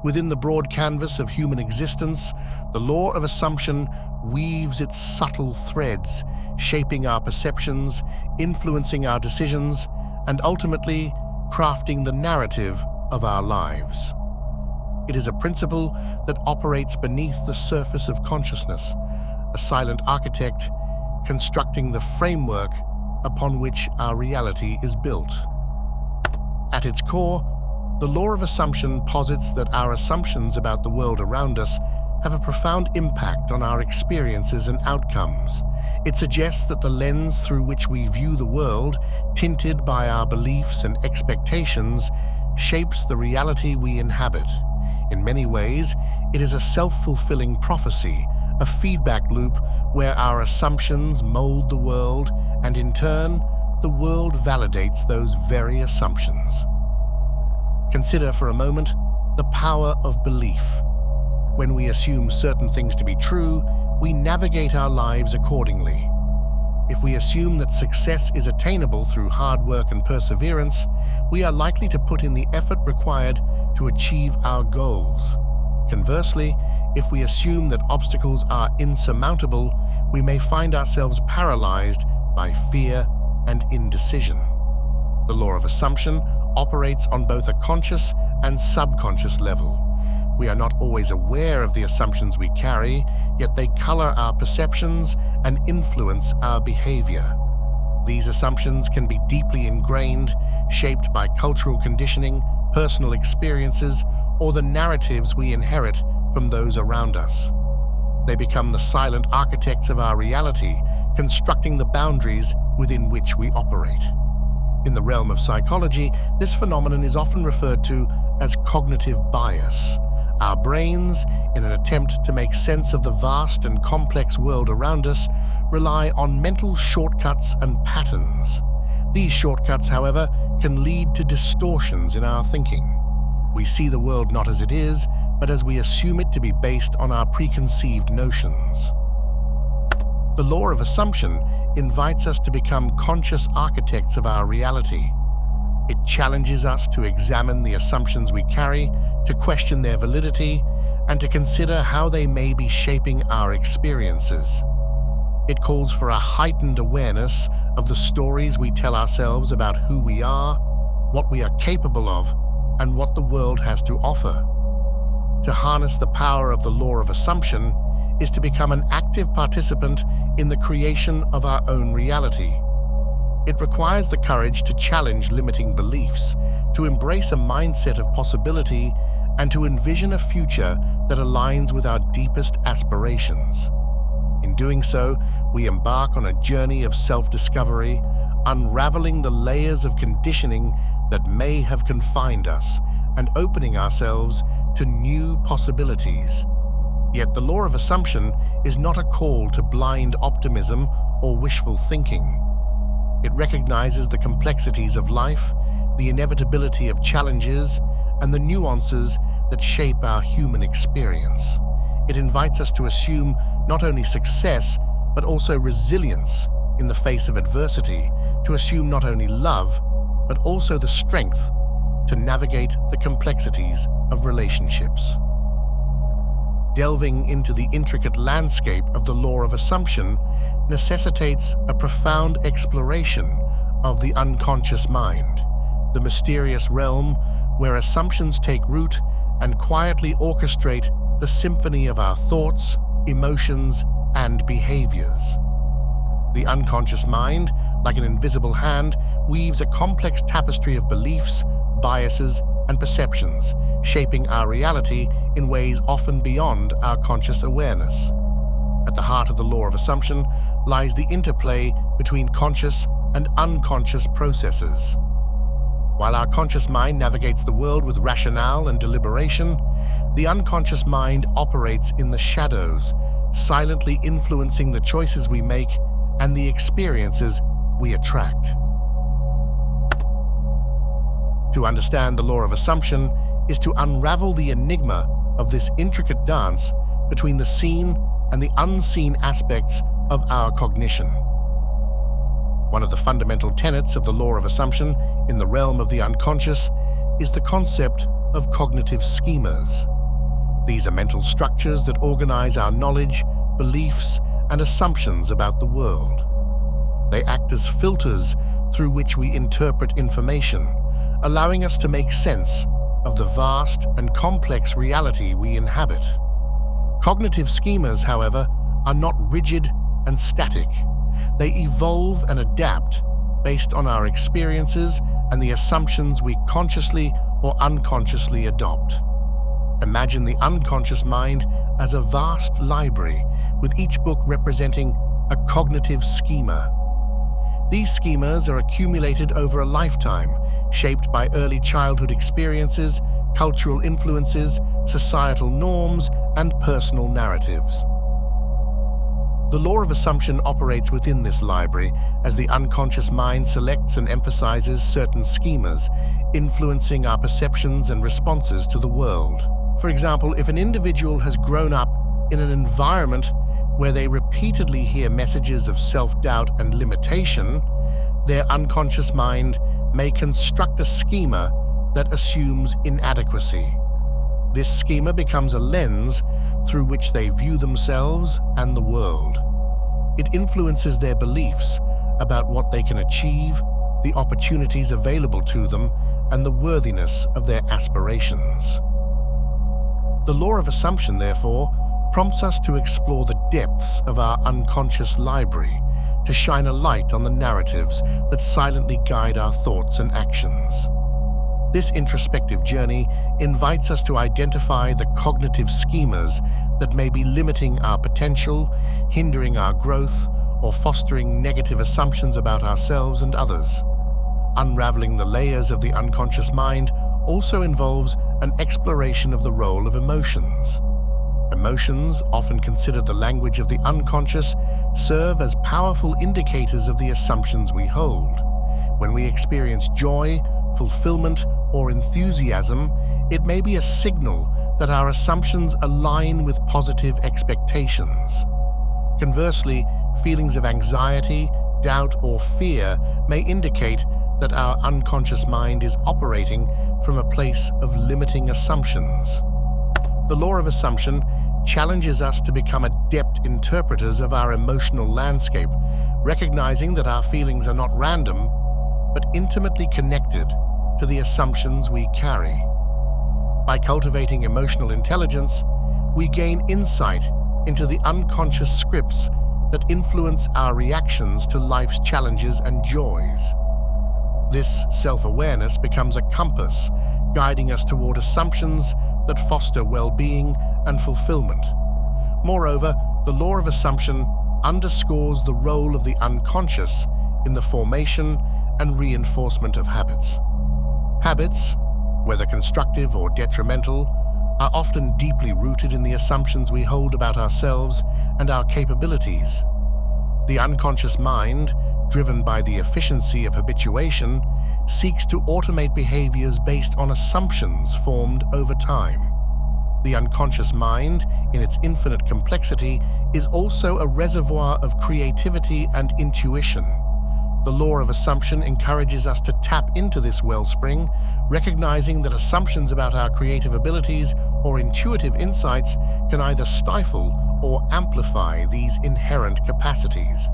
Within the broad canvas of human existence, the law of assumption weaves its subtle threads, shaping our perceptions, influencing our decisions, and ultimately crafting the narrative of our lives. It is a principle that operates beneath the surface of consciousness, a silent architect constructing the framework upon which our reality is built. At its core, the law of assumption posits that our assumptions about the world around us have a profound impact on our experiences and outcomes. It suggests that the lens through which we view the world, tinted by our beliefs and expectations, shapes the reality we inhabit. In many ways, it is a self-fulfilling prophecy, a feedback loop where our assumptions mold the world, and in turn, the world validates those very assumptions. Consider for a moment the power of belief. When we assume certain things to be true, we navigate our lives accordingly. If we assume that success is attainable through hard work and perseverance, we are likely to put in the effort required to achieve our goals. Conversely, if we assume that obstacles are insurmountable, we may find ourselves paralyzed by fear and indecision. The law of assumption operates on both a conscious and subconscious level. We are not always aware of the assumptions we carry, yet they color our perceptions and influence our behavior. These assumptions can be deeply ingrained, shaped by cultural conditioning, personal experiences, or the narratives we inherit from those around us. They become the silent architects of our reality, constructing the boundaries within which we operate. In the realm of psychology, this phenomenon is often referred to as cognitive bias. Our brains, in an attempt to make sense of the vast and complex world around us, rely on mental shortcuts and patterns. These shortcuts, however, can lead to distortions in our thinking. We see the world not as it is, but as we assume it to be based on our preconceived notions. The law of assumption invites us to become conscious architects of our reality. It challenges us to examine the assumptions we carry, to question their validity, and to consider how they may be shaping our experiences. It calls for a heightened awareness of the stories we tell ourselves about who we are, what we are capable of, and what the world has to offer. To harness the power of the law of assumption is to become an active participant in the creation of our own reality. It requires the courage to challenge limiting beliefs, to embrace a mindset of possibility, and to envision a future that aligns with our deepest aspirations. In doing so, we embark on a journey of self-discovery, unraveling the layers of conditioning that may have confined us and opening ourselves to new possibilities. Yet the law of assumption is not a call to blind optimism or wishful thinking. It recognizes the complexities of life, the inevitability of challenges, and the nuances that shape our human experience. It invites us to assume not only success, but also resilience in the face of adversity, to assume not only love, but also the strength to navigate the complexities of relationships. Delving into the intricate landscape of the law of assumption necessitates a profound exploration of the unconscious mind, the mysterious realm where assumptions take root and quietly orchestrate the symphony of our thoughts, emotions, and behaviors. The unconscious mind, like an invisible hand, weaves a complex tapestry of beliefs, biases, and perceptions, shaping our reality in ways often beyond our conscious awareness. At the heart of the law of assumption lies the interplay between conscious and unconscious processes. While our conscious mind navigates the world with rationale and deliberation, the unconscious mind operates in the shadows, silently influencing the choices we make and the experiences we attract. To understand the law of assumption is to unravel the enigma of this intricate dance between the seen and the unseen aspects of our cognition. One of the fundamental tenets of the law of assumption in the realm of the unconscious is the concept of cognitive schemas. These are mental structures that organize our knowledge, beliefs, and assumptions about the world. They act as filters through which we interpret information, allowing us to make sense of the vast and complex reality we inhabit. Cognitive schemas, however, are not rigid and static. They evolve and adapt based on our experiences and the assumptions we consciously or unconsciously adopt. Imagine the unconscious mind as a vast library, with each book representing a cognitive schema. These schemas are accumulated over a lifetime, shaped by early childhood experiences, cultural influences, societal norms, and personal narratives. The law of assumption operates within this library as the unconscious mind selects and emphasizes certain schemas, influencing our perceptions and responses to the world. For example, if an individual has grown up in an environment where they repeatedly hear messages of self-doubt and limitation, their unconscious mind may construct a schema that assumes inadequacy. This schema becomes a lens through which they view themselves and the world. It influences their beliefs about what they can achieve, the opportunities available to them, and the worthiness of their aspirations. The law of assumption, therefore, prompts us to explore the depths of our unconscious library, to shine a light on the narratives that silently guide our thoughts and actions. This introspective journey invites us to identify the cognitive schemas that may be limiting our potential, hindering our growth, or fostering negative assumptions about ourselves and others. Unraveling the layers of the unconscious mind also involves an exploration of the role of emotions. Emotions, often considered the language of the unconscious, serve as powerful indicators of the assumptions we hold. When we experience joy, fulfillment, or enthusiasm, it may be a signal that our assumptions align with positive expectations. Conversely, feelings of anxiety, doubt, or fear may indicate that our unconscious mind is operating from a place of limiting assumptions. The law of assumption challenges us to become adept interpreters of our emotional landscape, recognizing that our feelings are not random, but intimately connected to the assumptions we carry. By cultivating emotional intelligence, we gain insight into the unconscious scripts that influence our reactions to life's challenges and joys. This self-awareness becomes a compass, guiding us toward assumptions that foster well-being and fulfillment. Moreover, the law of assumption underscores the role of the unconscious in the formation and reinforcement of habits. Habits, whether constructive or detrimental, are often deeply rooted in the assumptions we hold about ourselves and our capabilities. The unconscious mind, driven by the efficiency of habituation, seeks to automate behaviors based on assumptions formed over time. The unconscious mind, in its infinite complexity, is also a reservoir of creativity and intuition. The law of assumption encourages us to tap into this wellspring, recognizing that assumptions about our creative abilities or intuitive insights can either stifle or amplify these inherent capacities.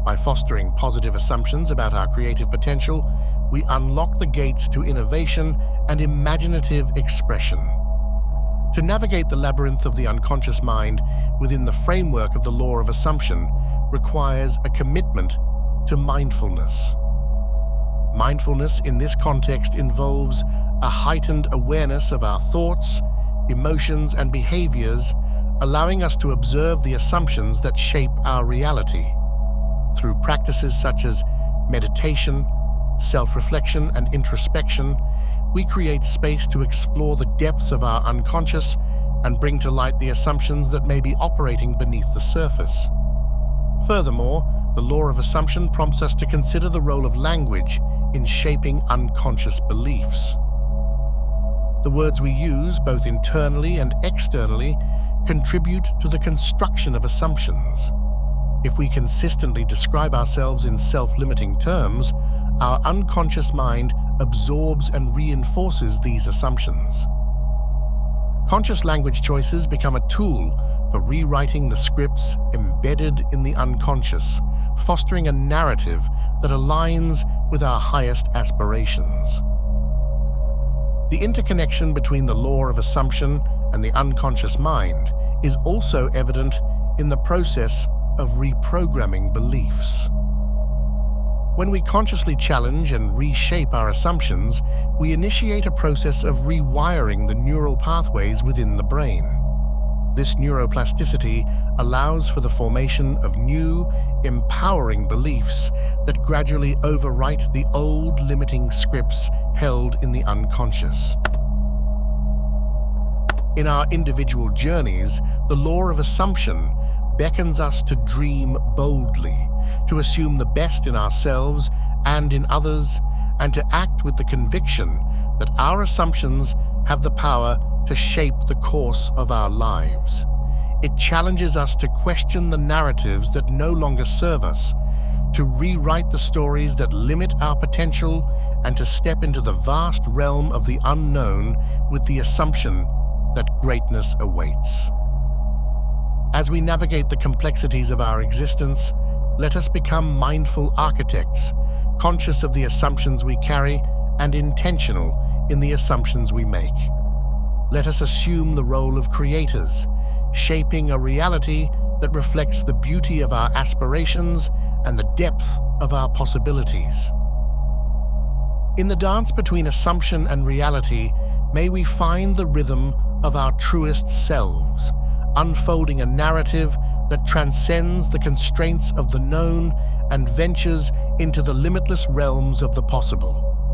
By fostering positive assumptions about our creative potential, we unlock the gates to innovation and imaginative expression. To navigate the labyrinth of the unconscious mind within the framework of the law of assumption requires a commitment to mindfulness. Mindfulness in this context involves a heightened awareness of our thoughts, emotions, and behaviors, allowing us to observe the assumptions that shape our reality. Through practices such as meditation, self-reflection, and introspection, we create space to explore the depths of our unconscious and bring to light the assumptions that may be operating beneath the surface. Furthermore, the law of assumption prompts us to consider the role of language in shaping unconscious beliefs. The words we use, both internally and externally, contribute to the construction of assumptions. If we consistently describe ourselves in self-limiting terms, our unconscious mind absorbs and reinforces these assumptions. Conscious language choices become a tool for rewriting the scripts embedded in the unconscious, fostering a narrative that aligns with our highest aspirations. The interconnection between the law of assumption and the unconscious mind is also evident in the process of reprogramming beliefs. When we consciously challenge and reshape our assumptions, we initiate a process of rewiring the neural pathways within the brain. This neuroplasticity allows for the formation of new, empowering beliefs that gradually overwrite the old limiting scripts held in the unconscious. In our individual journeys, the law of assumption beckons us to dream boldly, to assume the best in ourselves and in others, and to act with the conviction that our assumptions have the power to shape the course of our lives. It challenges us to question the narratives that no longer serve us, to rewrite the stories that limit our potential, and to step into the vast realm of the unknown with the assumption that greatness awaits. As we navigate the complexities of our existence, let us become mindful architects, conscious of the assumptions we carry and intentional in the assumptions we make. Let us assume the role of creators, shaping a reality that reflects the beauty of our aspirations and the depth of our possibilities. In the dance between assumption and reality, may we find the rhythm of our truest selves, unfolding a narrative that transcends the constraints of the known and ventures into the limitless realms of the possible.